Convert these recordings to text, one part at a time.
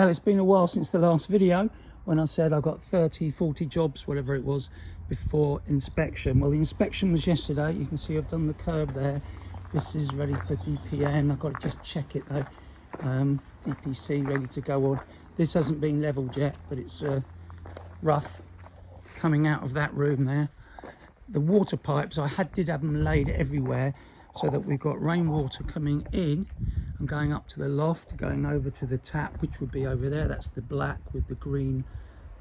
Well, it's been a while since the last video when I said I got 30-40 jobs, whatever it was, before inspection. Well, the inspection was yesterday. You can see I've done the curb there. This is ready for DPN. I've got to just check it though. DPC ready to go on. This hasn't been levelled yet, but it's rough coming out of that room there. The water pipes, I did have them laid everywhere so that we've got rainwater coming in and going up to the loft, going over to the tap, which would be over there. That's the black with the green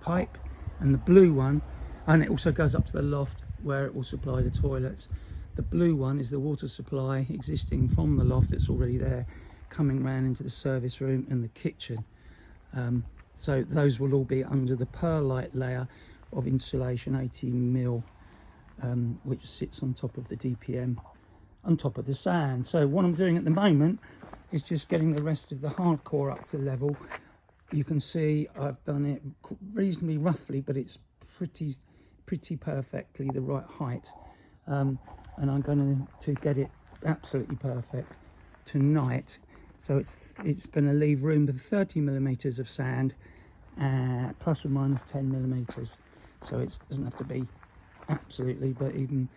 pipe, and the blue one, and it also goes up to the loft where it will supply the toilets. The blue one is the water supply existing from the loft that's already there, coming round into the service room and the kitchen. So those will all be under the perlite layer of insulation, 18mm, which sits on top of the DPM, on top of the sand. So what I'm doing at the moment is just getting the rest of the hardcore up to level. You can see I've done it reasonably roughly, but it's pretty perfectly the right height. And I'm going to get it absolutely perfect tonight. So it's going to leave room for 30mm of sand, plus or minus 10mm. So it doesn't have to be absolutely, but even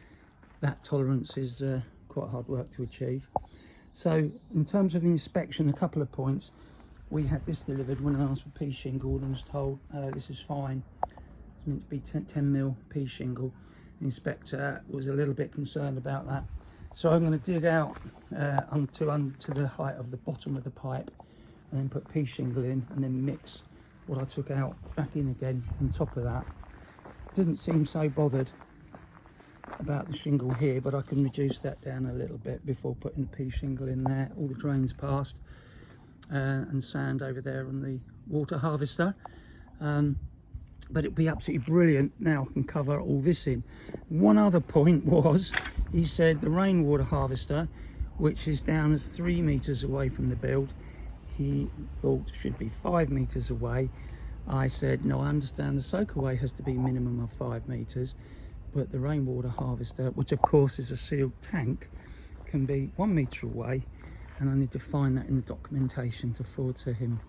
that tolerance is quite hard work to achieve. So in terms of inspection, a couple of points. We had this delivered when I asked for pea shingle and was told this is fine. It's meant to be 10mm pea shingle. The inspector was a little bit concerned about that. So I'm going to dig out onto the height of the bottom of the pipe and then put pea shingle in and then mix what I took out back in again on top of that. Didn't seem so bothered about the shingle here, but I can reduce that down a little bit before putting the pea shingle in there. All the drains passed and sand over there on the water harvester. But it'd be absolutely brilliant. Now I can cover all this in. One other point was, he said the rainwater harvester, which is down as 3 meters away from the build, he thought should be 5 meters away. I said, no, I understand the soakaway has to be minimum of 5 meters, but the rainwater harvester, which of course is a sealed tank, can be 1 meter away, and I need to find that in the documentation to forward to him.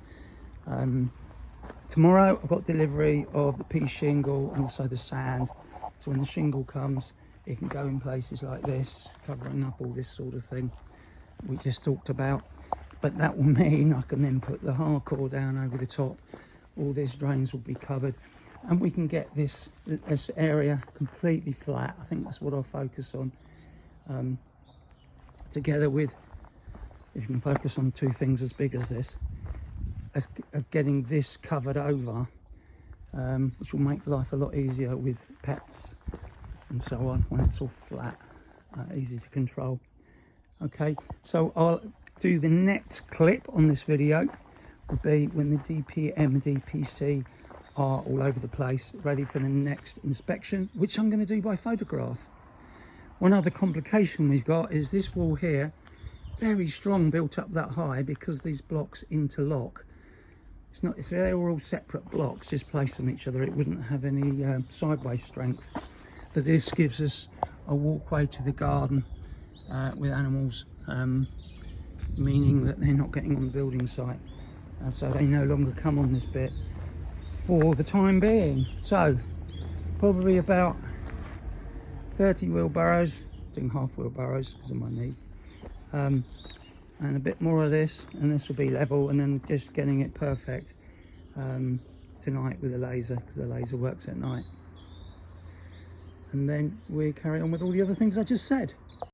Tomorrow I've got delivery of the pea shingle and also the sand, so when the shingle comes it can go in places like this, covering up all this sort of thing we just talked about. But that will mean I can then put the hardcore down over the top. All these drains will be covered and we can get this area completely flat. I think that's what I'll focus on, together with, if you can focus on two things as big as this, of getting this covered over, which will make life a lot easier with pets and so on when it's all flat, easy to control. Okay, so I'll do the next clip on this video will be when the DPM and DPC are all over the place, ready for the next inspection, which I'm going to do by photograph. One other complication we've got is this wall here, very strong, built up that high because these blocks interlock. They're all separate blocks, just placed on each other. It wouldn't have any sideways strength. But this gives us a walkway to the garden with animals, meaning that they're not getting on the building site. So they no longer come on this bit for the time being. So probably about 30 wheelbarrows, doing half wheelbarrows because of my knee. And a bit more of this, and this will be level, and then just getting it perfect tonight with a laser, because the laser works at night. And then we carry on with all the other things I just said.